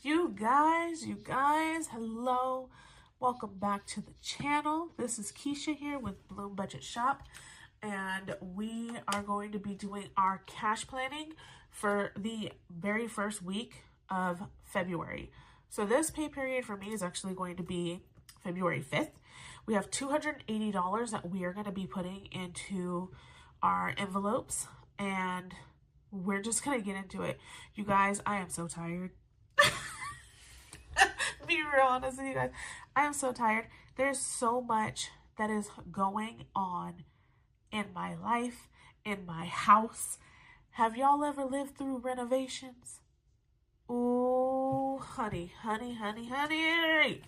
You guys, hello. Welcome back to the channel. This is Keisha here with Bloom Budget Shop, and we are going to be doing our cash planning for the very first week of February. So this pay period for me is actually going to be February 5th. We have $280 that we are going to be putting into our envelopes, and we're just going to get into it. You guys, I am so tired. Be real honest with you guys. I am so tired. There's so much that is going on in my life, in my house. Have y'all ever lived through renovations? Ooh, honey. I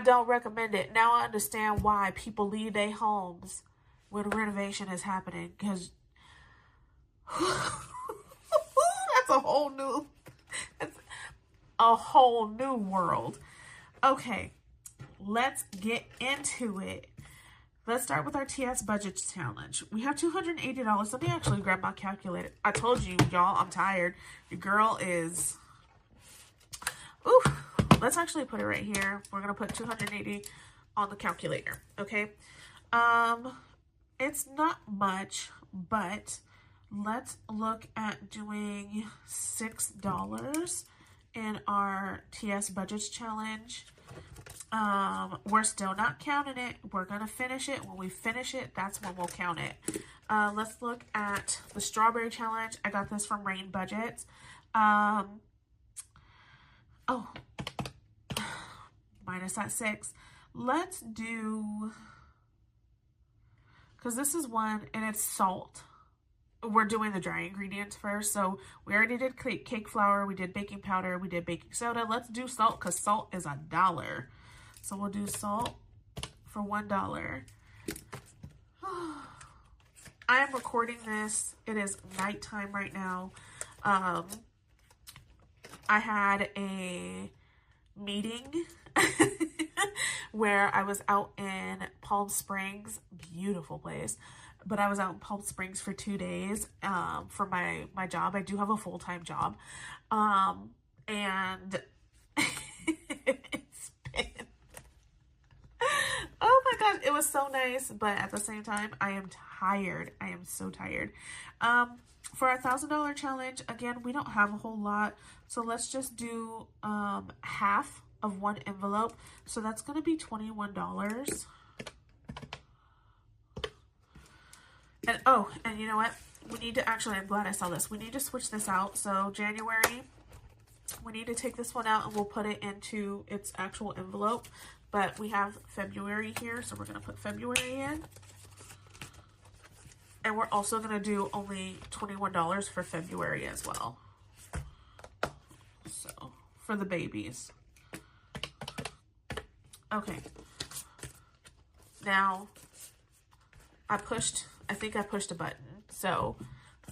don't recommend it. Now I understand why people leave their homes when a renovation is happening, because that's a whole new world. Okay, let's get into it. Let's start with our TS budget challenge. We have $280. Let me actually grab my calculator. I told you, y'all, I'm tired. Your girl is... Ooh, let's actually put it right here. We're going to put 280 on the calculator, okay? It's not much, but let's look at doing $6 in our TS budgets challenge. We're still not counting it. We're going to finish it. When we finish it, that's when we'll count it. Let's look at the strawberry challenge. I got this from Rain Budgets. Minus that 6. Let's do, because this is one and it's salt. We're doing the dry ingredients first. So we already did cake flour, we did baking powder, we did baking soda. Let's do salt because salt is $1. So we'll do salt for $1. I am recording this. It is nighttime right now. I had a meeting where I was out in Palm Springs, beautiful place. But I was out in Palm Springs for 2 days for my job. I do have a full-time job. And it's been... Oh my gosh, it was so nice. But at the same time, I am tired. I am so tired. For our $1,000 challenge, again, we don't have a whole lot. So let's just do half of one envelope. So that's going to be $21. And you know what? We need to actually, I'm glad I saw this. We need to switch this out. So January, we need to take this one out and we'll put it into its actual envelope. But we have February here, so we're going to put February in. And we're also going to do only $21 for February as well. So, for the babies. Okay. Now, I think I pushed a button. So,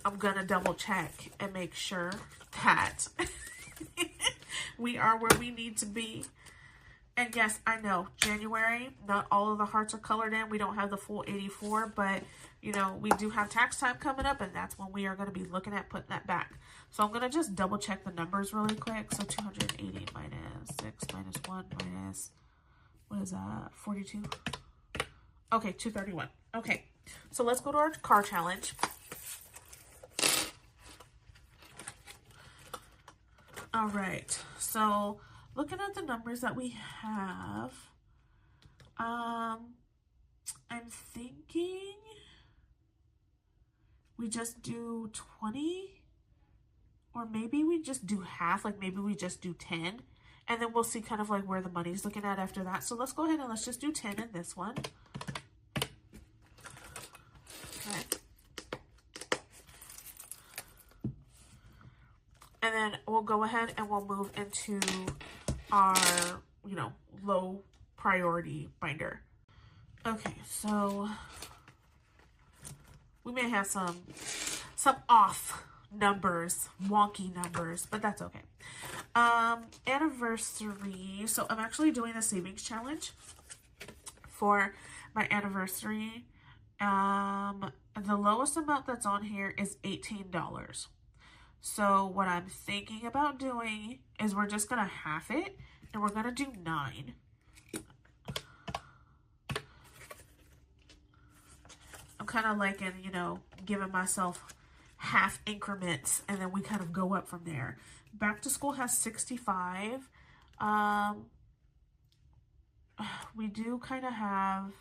I'm going to double check and make sure that we are where we need to be. And yes, I know, January, not all of the hearts are colored in. We don't have the full 84, but, you know, we do have tax time coming up, and that's when we are going to be looking at putting that back. So I'm going to just double check the numbers really quick. So 280 minus 6 minus 1 minus, what is that, 42? Okay, 231. Okay, so let's go to our car challenge. All right, so looking at the numbers that we have, I'm thinking we just do 20, or maybe we just do half, like maybe we just do 10, and then we'll see kind of like where the money's looking at after that. So let's go ahead and let's just do 10 in this one. Okay. And then we'll go ahead and we'll move into our, you know, low priority binder. Okay, so we may have some off numbers, wonky numbers, but that's okay. Anniversary. So I'm actually doing a savings challenge for my anniversary. The lowest amount that's on here is $18. So what I'm thinking about doing is we're just going to half it, and we're going to do 9. I'm kind of liking, you know, giving myself half increments, and then we kind of go up from there. Back to school has 65. We do kind of have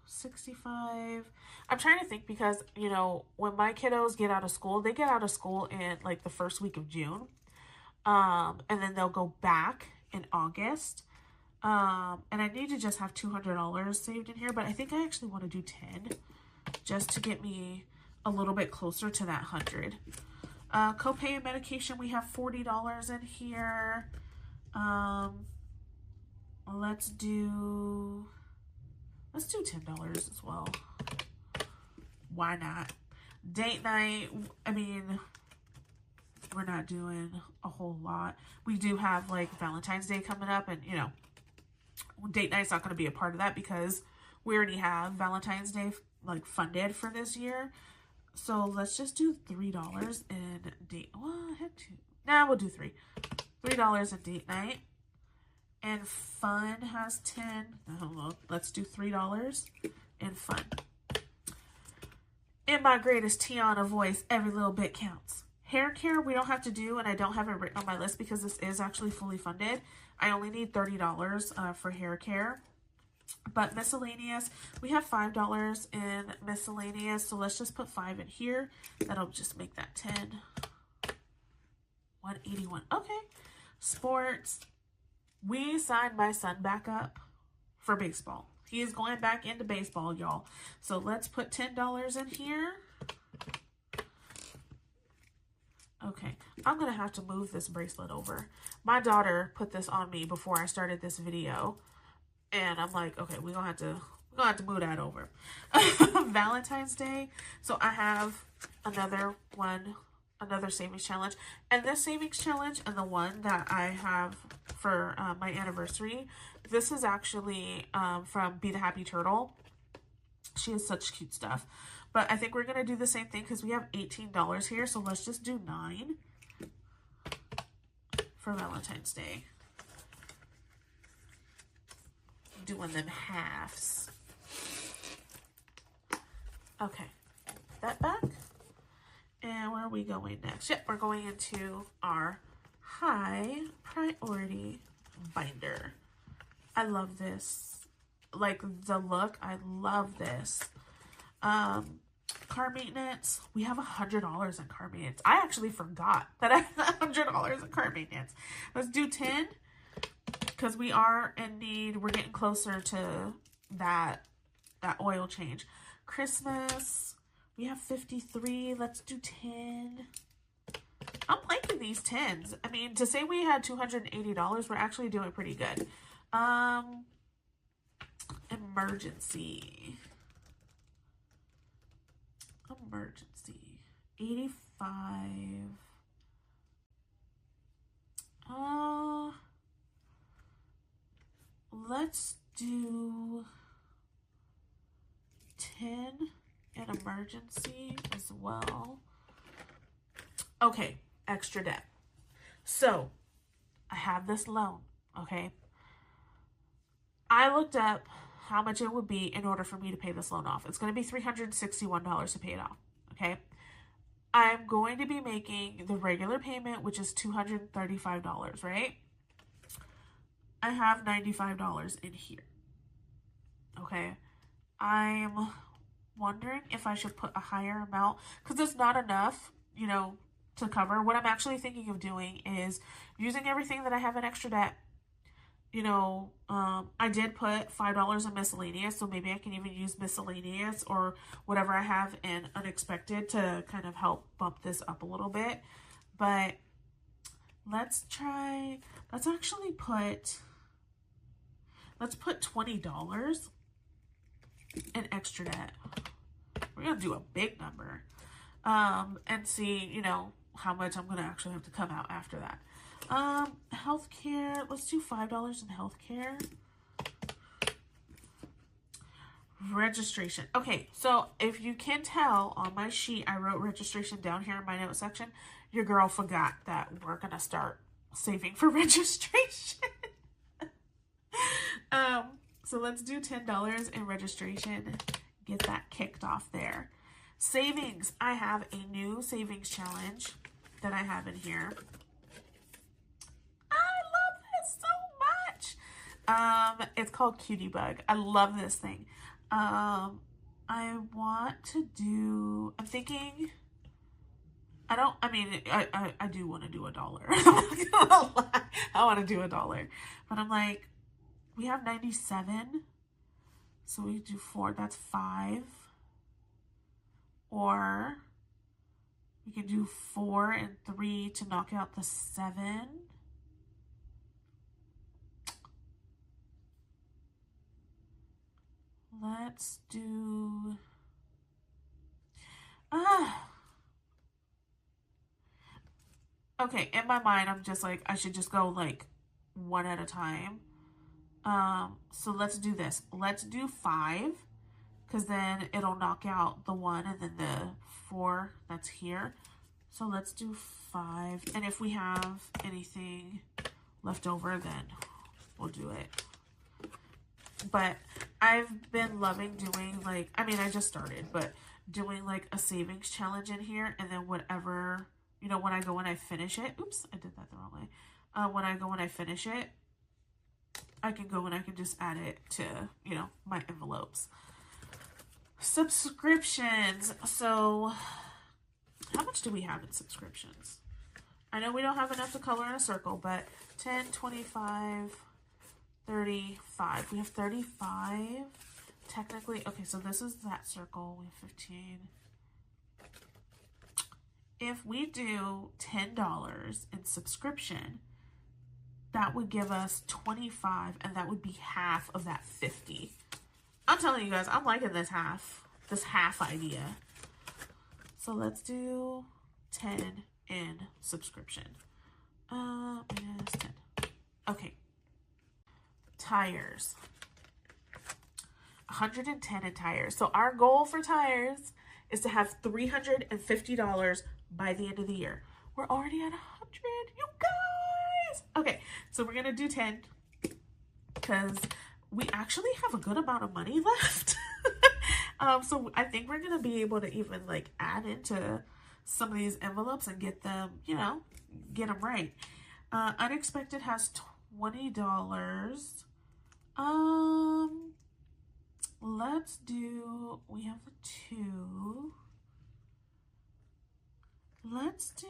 65. I'm trying to think because, you know, when my kiddos get out of school, they get out of school in like the first week of June. And then they'll go back in August. And I need to just have $200 saved in here, but I think I actually want to do 10 just to get me a little bit closer to that 100. Copay and medication, we have $40 in here. Let's do $10 as well. Why not? Date night, I mean, we're not doing a whole lot. We do have like Valentine's Day coming up, and you know, date night's not going to be a part of that because we already have Valentine's Day like funded for this year. So let's just do $3 in date. Well, I had 2. Nah, we'll do 3. $3 in date night. And fun has 10. No, let's do $3 in fun. In my greatest Tiana voice, every little bit counts. Hair care, we don't have to do, and I don't have it written on my list because this is actually fully funded. I only need $30 for hair care. But miscellaneous, we have $5 in miscellaneous, so let's just put 5 in here. That'll just make that 10. 181. Okay. Sports. We signed my son back up for baseball. He is going back into baseball, y'all. So let's put $10 in here. Okay, I'm going to have to move this bracelet over. My daughter put this on me before I started this video. And I'm like, okay, we're going to have to move that over. Valentine's Day. So I have another savings challenge. And this savings challenge and the one that I have for my anniversary, this is actually from Be the Happy Turtle. She has such cute stuff. But I think we're going to do the same thing because we have $18 here. So let's just do 9 for Valentine's Day. Doing them halves. Okay, that back. And where are we going next? Yep, we're going into our high priority binder. I love this. Like the look, I love this. Car maintenance, we have $100 in car maintenance. I actually forgot that I had $100 in car maintenance. Let's do 10 because we are in need. We're getting closer to that oil change. Christmas, we have 53. Let's do 10. I'm liking these 10s. I mean, to say we had $280, we're actually doing pretty good. Emergency, 85. Let's do 10 in emergency as well. Okay, extra debt. So I have this loan, okay? I looked up how much it would be in order for me to pay this loan off. It's going to be $361 to pay it off, okay? I'm going to be making the regular payment, which is $235, right? I have $95 in here, okay? I'm wondering if I should put a higher amount because it's not enough, you know, to cover. What I'm actually thinking of doing is using everything that I have in extra debt. You know, I did put $5 in miscellaneous, so maybe I can even use miscellaneous or whatever I have in unexpected to kind of help bump this up a little bit. But let's actually put $20 in extra debt. We're going to do a big number and see, you know, how much I'm going to actually have to come out after that. Healthcare, let's do $5 in healthcare. Registration. Okay, so if you can tell on my sheet, I wrote registration down here in my note section. Your girl forgot that we're going to start saving for registration. So let's do $10 in registration. Get that kicked off there. Savings. I have a new savings challenge that I have in here. I love this so much. It's called Cutie Bug. I love this thing. I want to do, I'm thinking, I do want to do $1. I want to do $1. But I'm like, we have 97. So we do 4, that's 5. Or we can do 4 and 3 to knock out the 7. Let's do, okay, in my mind, I'm just like, I should just go like one at a time. So let's do this. Let's do 5, because then it'll knock out the 1 and then the 4 that's here. So let's do 5. And if we have anything left over, then we'll do it. But I've been loving doing like, I mean, I just started, but doing like a savings challenge in here. And then whatever, you know, when I go and I finish it, oops, I did that the wrong way. When I go and I finish it, I can go and I can just add it to, you know, my envelopes. Subscriptions. So how much do we have in subscriptions? I know we don't have enough to color in a circle, but 10, 25, 35. We have 35. Technically, okay, so this is that circle. We have 15. If we do $10 in subscription, that would give us 25, and that would be half of that 50. I'm telling you guys, I'm liking this half idea. So let's do 10 in subscription. Minus 10. Okay. Tires. 110 in tires. So our goal for tires is to have $350 by the end of the year. We're already at 100, you guys. Okay, so we're gonna do 10 because we actually have a good amount of money left. So I think we're gonna be able to even like add into some of these envelopes and get them, you know, get them right. Unexpected has $20. Let's do, we have a 2. Let's do,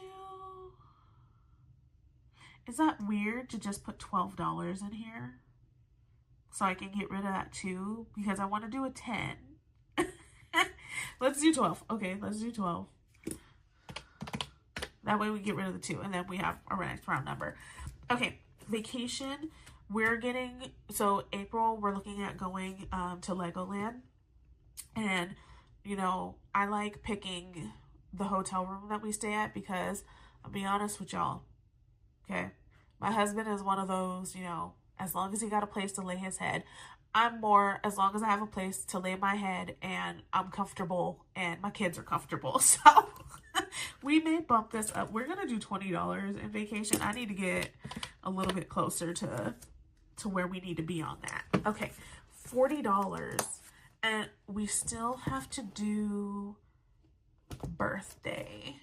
is that weird to just put $12 in here? So I can get rid of that 2 because I want to do a 10. Let's do 12. Okay, let's do 12. That way we get rid of the 2 and then we have our next round number. Okay, vacation. We're getting, so April, we're looking at going to Legoland. And, you know, I like picking the hotel room that we stay at because I'll be honest with y'all, okay? My husband is one of those, you know, as long as he got a place to lay his head. I'm more, as long as I have a place to lay my head and I'm comfortable and my kids are comfortable. So we may bump this up. We're going to do $20 in vacation. I need to get a little bit closer to where we need to be on that. Okay, $40. And we still have to do birthday.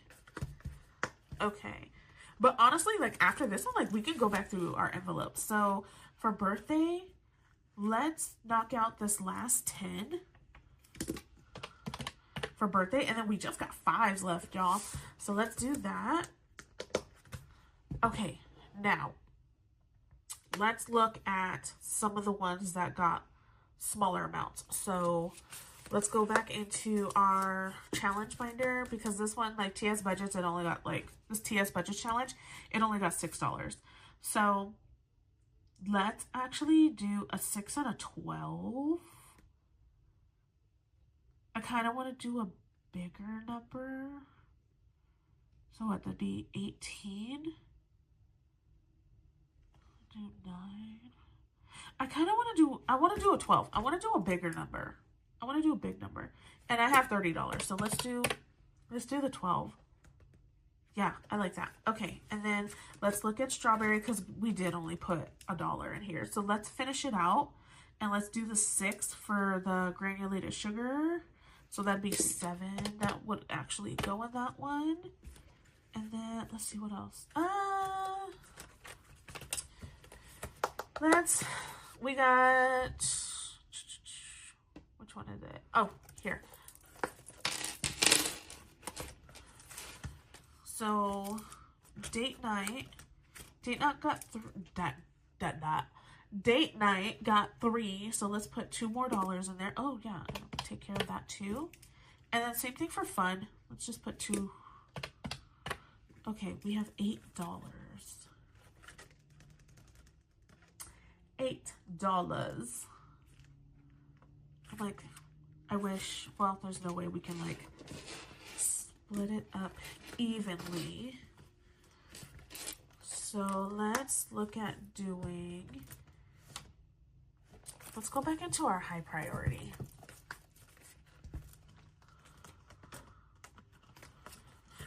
Okay. But honestly, like after this one, like we can go back through our envelopes. So for birthday, let's knock out this last 10 for birthday. And then we just got 5s left, y'all. So let's do that. Okay, now let's look at some of the ones that got smaller amounts. So let's go back into our challenge binder because this one, like TS budgets, it only got like this TS budget challenge, it only got $6. So let's actually do a 6 and a 12. I kind of want to do a bigger number. So what, that'd be 18. Do 9. I kind of want to do, I want to do a 12. I want to do a bigger number. I want to do a big number. And I have $30. So let's do the 12. Yeah, I like that. Okay, and then let's look at strawberry because we did only put $1 in here. So let's finish it out. And let's do the 6 for the granulated sugar. So that'd be 7. That would actually go in that one. And then let's see what else. We got, which one is it? Oh, here. So date night got date night got 3. So let's put $2 more in there. Oh yeah, I'll take care of that too. And then same thing for fun. Let's just put 2. Okay, we have $8. $8. I'm like, I wish, well, there's no way we can like split it up evenly. So let's look at doing, let's go back into our high priority.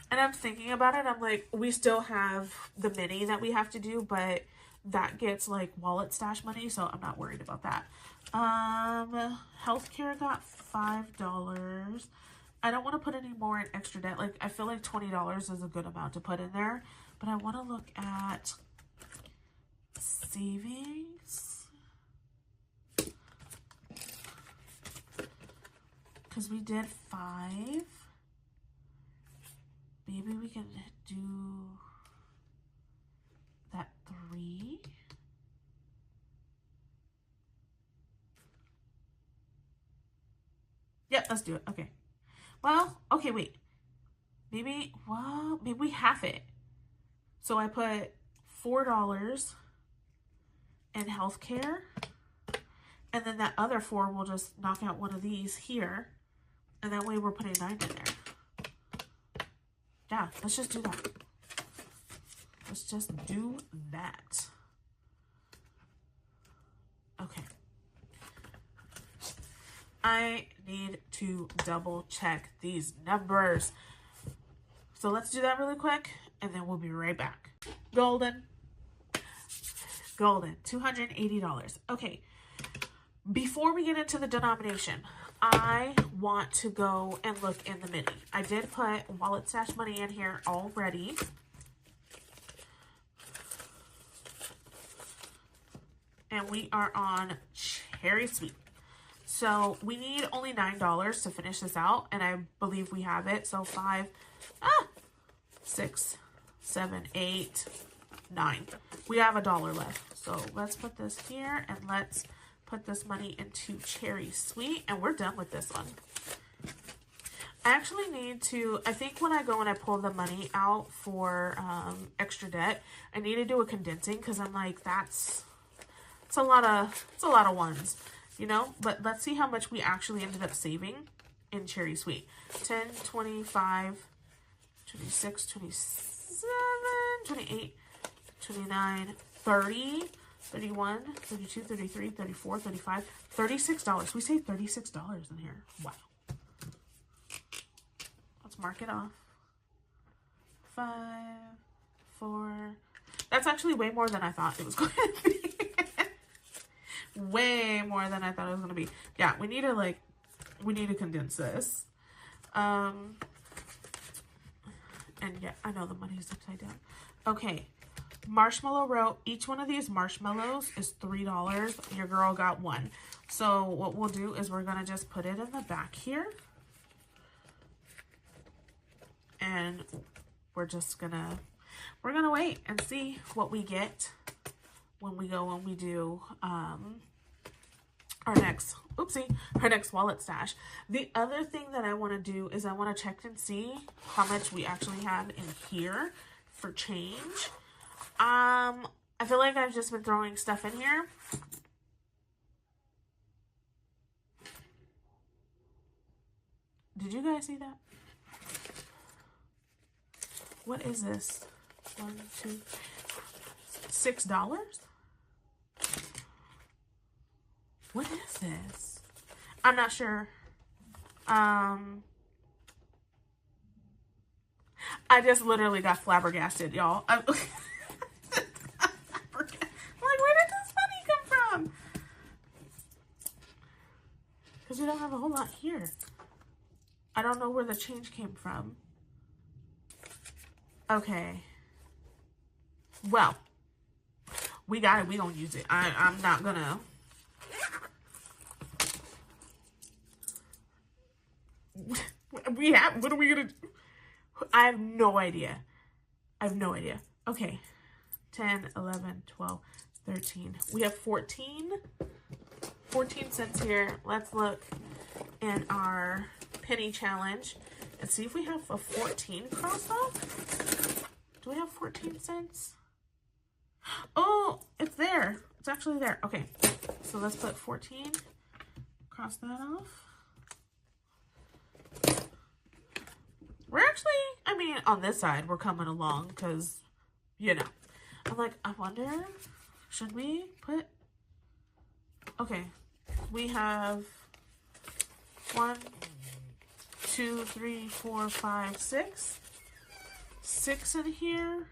And I'm thinking about it. I'm like, we still have the mini that we have to do, but that gets like wallet stash money, so I'm not worried about that. Healthcare got $5. I don't want to put any more in extra debt. Like, I feel like $20 is a good amount to put in there, but I want to look at savings because we did 5. Maybe we can do that 3. Yep, let's do it. Okay. Well, okay, wait. Maybe we half it. So I put $4 in healthcare, and then that other 4 will just knock out one of these here, and that way we're putting 9 in there. Yeah, let's just do that. Let's just do that. Okay. I need to double check these numbers. So let's do that really quick, and then we'll be right back. Golden, $280. Okay. Before we get into the denomination, I want to go and look in the mini. I did put wallet stash money in here already. And we are on Cherry Sweet. So we need only $9 to finish this out, and I believe we have it. So 5, 6, 7, 8, 9. We have $1 left. So let's put this here, and let's put this money into Cherry Sweet, and we're done with this one. I actually need to, I think when I go and I pull the money out for extra debt, I need to do a condensing because I'm like, it's a lot of ones, you know? But let's see how much we actually ended up saving in Cherry Sweet. 10, 25, 26, 27, 28, 29, 30, 31, 32, 33, 34, 35, $36. We saved $36 in here. Wow. Let's mark it off. 5, 4. That's actually way more than I thought it was going to be. Way more than I thought it was going to be. Yeah, we need to condense this. And yeah, I know the money's upside down. Okay. Marshmallow row. Each one of these marshmallows is $3. Your girl got 1. So what we'll do is we're going to just put it in the back here. And we're going to wait and see what we get when we go and we do our next wallet stash. The other thing that I want to do is I want to check and see how much we actually have in here for change. I feel like I've just been throwing stuff in here. Did you guys see that? What is this? 1, 2, $6? What is this? I'm not sure. I just literally got flabbergasted, y'all. I'm like, where did this money come from? Because we don't have a whole lot here. I don't know where the change came from. Okay. Well, we got it. We gonna use it. I'm not gonna. What are we gonna do? I have no idea. I have no idea. Okay. 10, 11, 12, 13. We have 14 cents here. Let's look in our penny challenge and see if we have a 14 crossed off. Do we have 14 cents? Oh, it's there. It's actually there. Okay. So let's put 14. Cross that off. We're actually, I mean, on this side, we're coming along because, you know. I'm like, I wonder, should we put, okay. We have 1, 2, 3, 4, 5, 6. 6 in here.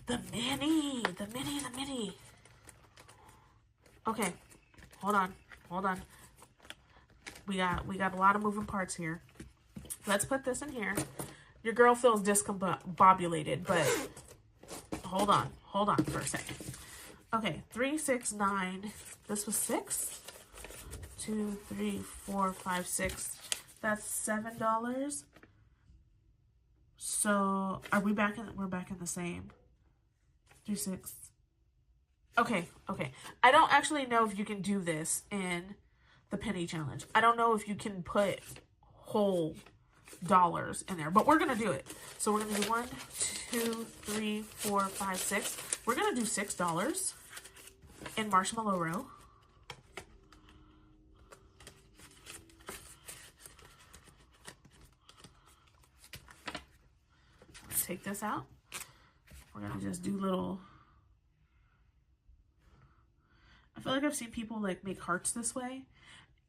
The mini. Okay, hold on. We got a lot of moving parts here. Let's put this in here. Your girl feels discombobulated, but hold on for a second. Okay, 3, 6, 9. This was 6. 2, 3, 4, 5, 6. That's $7. So are we back in? We're back in the same. 3, 6. Okay. I don't actually know if you can do this in the penny challenge. I don't know if you can put whole dollars in there, but we're gonna do it. So we're gonna do 1, 2, 3, 4, 5, 6. We're gonna do $6 in Marshmallow Row. Let's take this out. We're gonna just do little. I feel like I've seen people like make hearts this way.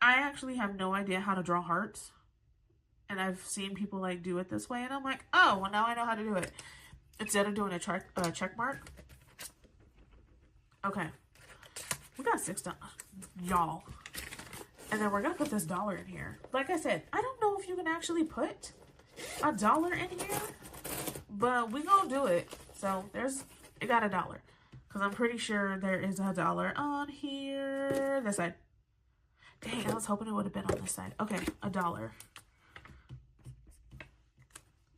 I actually have no idea how to draw hearts. And I've seen people like do it this way. And I'm like, oh, well now I know how to do it. Instead of doing a check mark. Okay. We got $6, y'all. And then we're going to put this $1 in here. Like I said, I don't know if you can actually put a $1 in here. But we going to do it. So it got $1. Because I'm pretty sure there is a $1 on here. This side. Dang, I was hoping it would have been on this side. Okay, $1.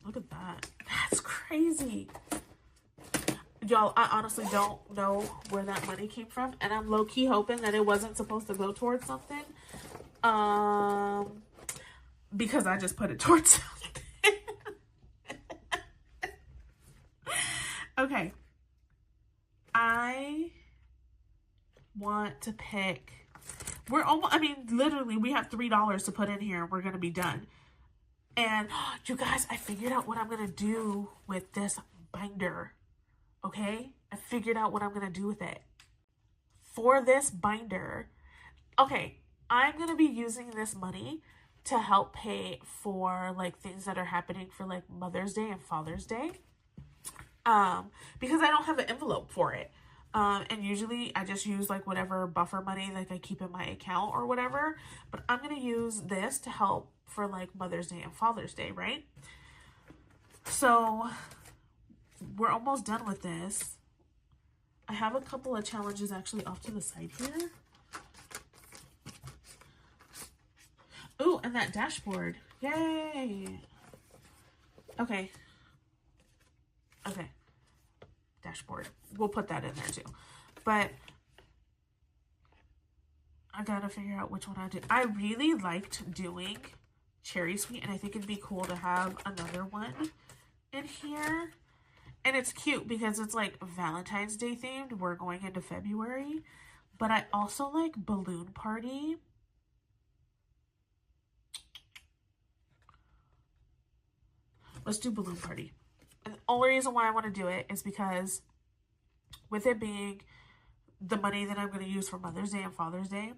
Look at that. That's crazy. Y'all, I honestly don't know where that money came from. And I'm low-key hoping that it wasn't supposed to go towards something. Because I just put it towards something. Okay. I want to pick... We're almost... I mean, literally, we have $3 to put in here. We're going to be done. And you guys, I figured out what I'm going to do with this binder. Okay? I figured out what I'm going to do with it. For this binder. Okay. I'm going to be using this money to help pay for like things that are happening for like Mother's Day and Father's Day. Because I don't have an envelope for it. And usually I just use like whatever buffer money like I keep in my account or whatever. But I'm going to use this to help for like Mother's Day and Father's Day, right? So we're almost done with this. I have a couple of challenges actually off to the side here. Ooh, and that dashboard. Yay. Okay. Dashboard. We'll put that in there too. But I gotta figure out which one I do. I really liked doing Cherry Sweet, and I think it'd be cool to have another one in here. And it's cute because it's like Valentine's Day themed. We're going into February. But I also like Balloon Party. Let's do Balloon Party. And the only reason why I want to do it is because with it being the money that I'm going to use for Mother's Day and Father's Day.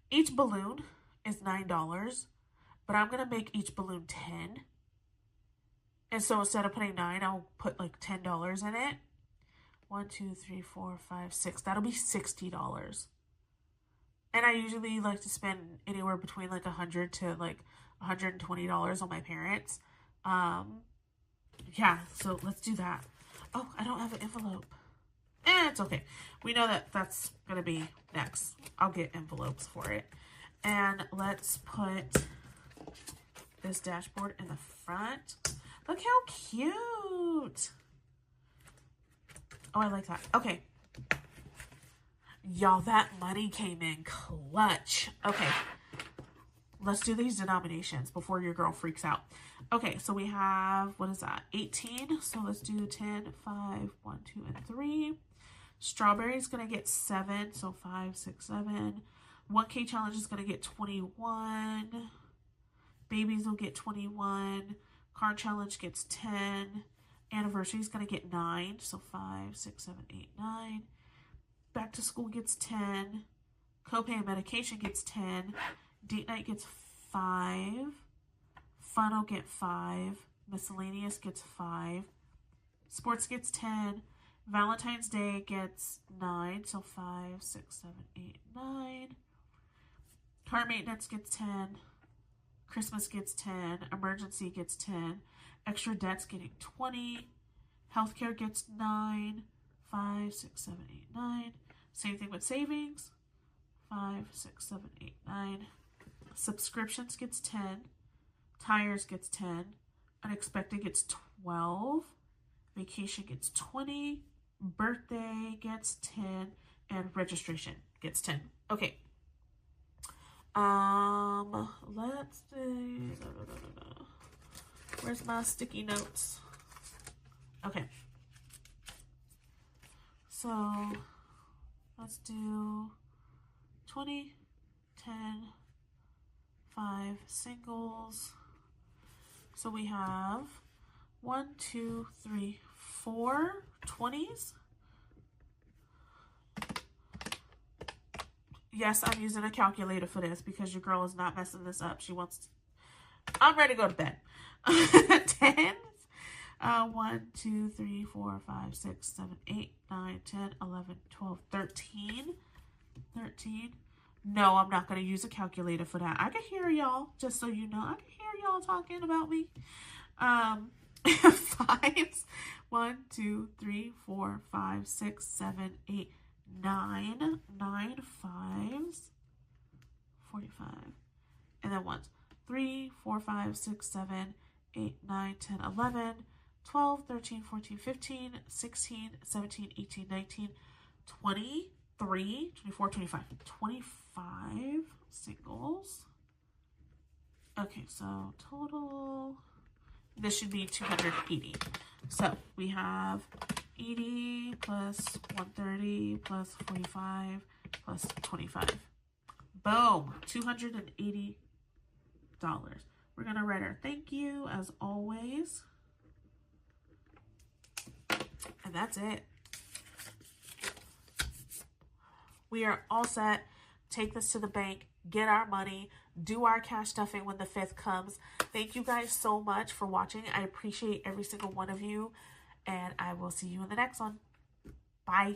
Each balloon is $9, but I'm going to make each balloon 10. And so instead of putting 9, I'll put like $10 in it. 1, 2, 3, 4, 5, 6. That'll be $60. And I usually like to spend anywhere between like $100 to like $120 on my parents. Yeah, so let's do that. Oh, I don't have an envelope. It's okay. We know that that's going to be next. I'll get envelopes for it. And let's put this dashboard in the front. Look how cute. Oh, I like that. Okay. Y'all, that money came in clutch. Okay. Let's do these denominations before your girl freaks out. Okay, so we have, what is that? 18. So let's do 10, 5, 1, 2, and 3. Strawberry's going to get 7. So 5, 6, 7. 1K challenge is going to get 21. Babies will get 21. Card challenge gets 10. Anniversary is going to get 9. So 5, 6, 7, 8, 9. Back to school gets 10. Copay and medication gets 10. Date night gets 5. Fun will get 5. Miscellaneous gets 5. Sports gets 10. Valentine's Day gets 9. So 5, 6, 7, 8, 9. Car maintenance gets 10. Christmas gets 10. Emergency gets 10. Extra debt's getting 20. Healthcare gets 9. 5, 6, 7, 8, 9. Same thing with savings. 5, 6, 7, 8, 9. Subscriptions gets 10. Tires gets 10. Unexpected gets 12. Vacation gets 20. Birthday gets 10. And registration gets 10. Okay. Let's see. Where's my sticky notes? Okay. So let's do 20, 10, 5 singles. So we have 1, 2, 3, 4 20s. Yes, I'm using a calculator for this because your girl is not messing this up. She wants to... I'm ready to go to bed. 10s. 1, 2, 3, 4, 5, 6, 7, 8, 9, 10, 11, 12, 13. 13. No, I'm not going to use a calculator for that. I can hear y'all, just so you know. I can hear y'all talking about me. 5s. 1, 2, 3, 4, 5, 6, 7, 8, 9. 9 5s. 45. And then 1s. 3, 4, 5, 6, 7, 8, 9, 10, 11, 12, 13, 14, 15, 16, 17, 18, 19, 23, 24, 25. 25 singles. Okay, so total, this should be 280. So we have 80 plus 130 plus 45 plus 25. Boom, $280. We're going to write our thank you as always. And that's it. We are all set. Take this to the bank, get our money, do our cash stuffing when the 5th comes. Thank you guys so much for watching. I appreciate every single one of you, and I will see you in the next one. Bye.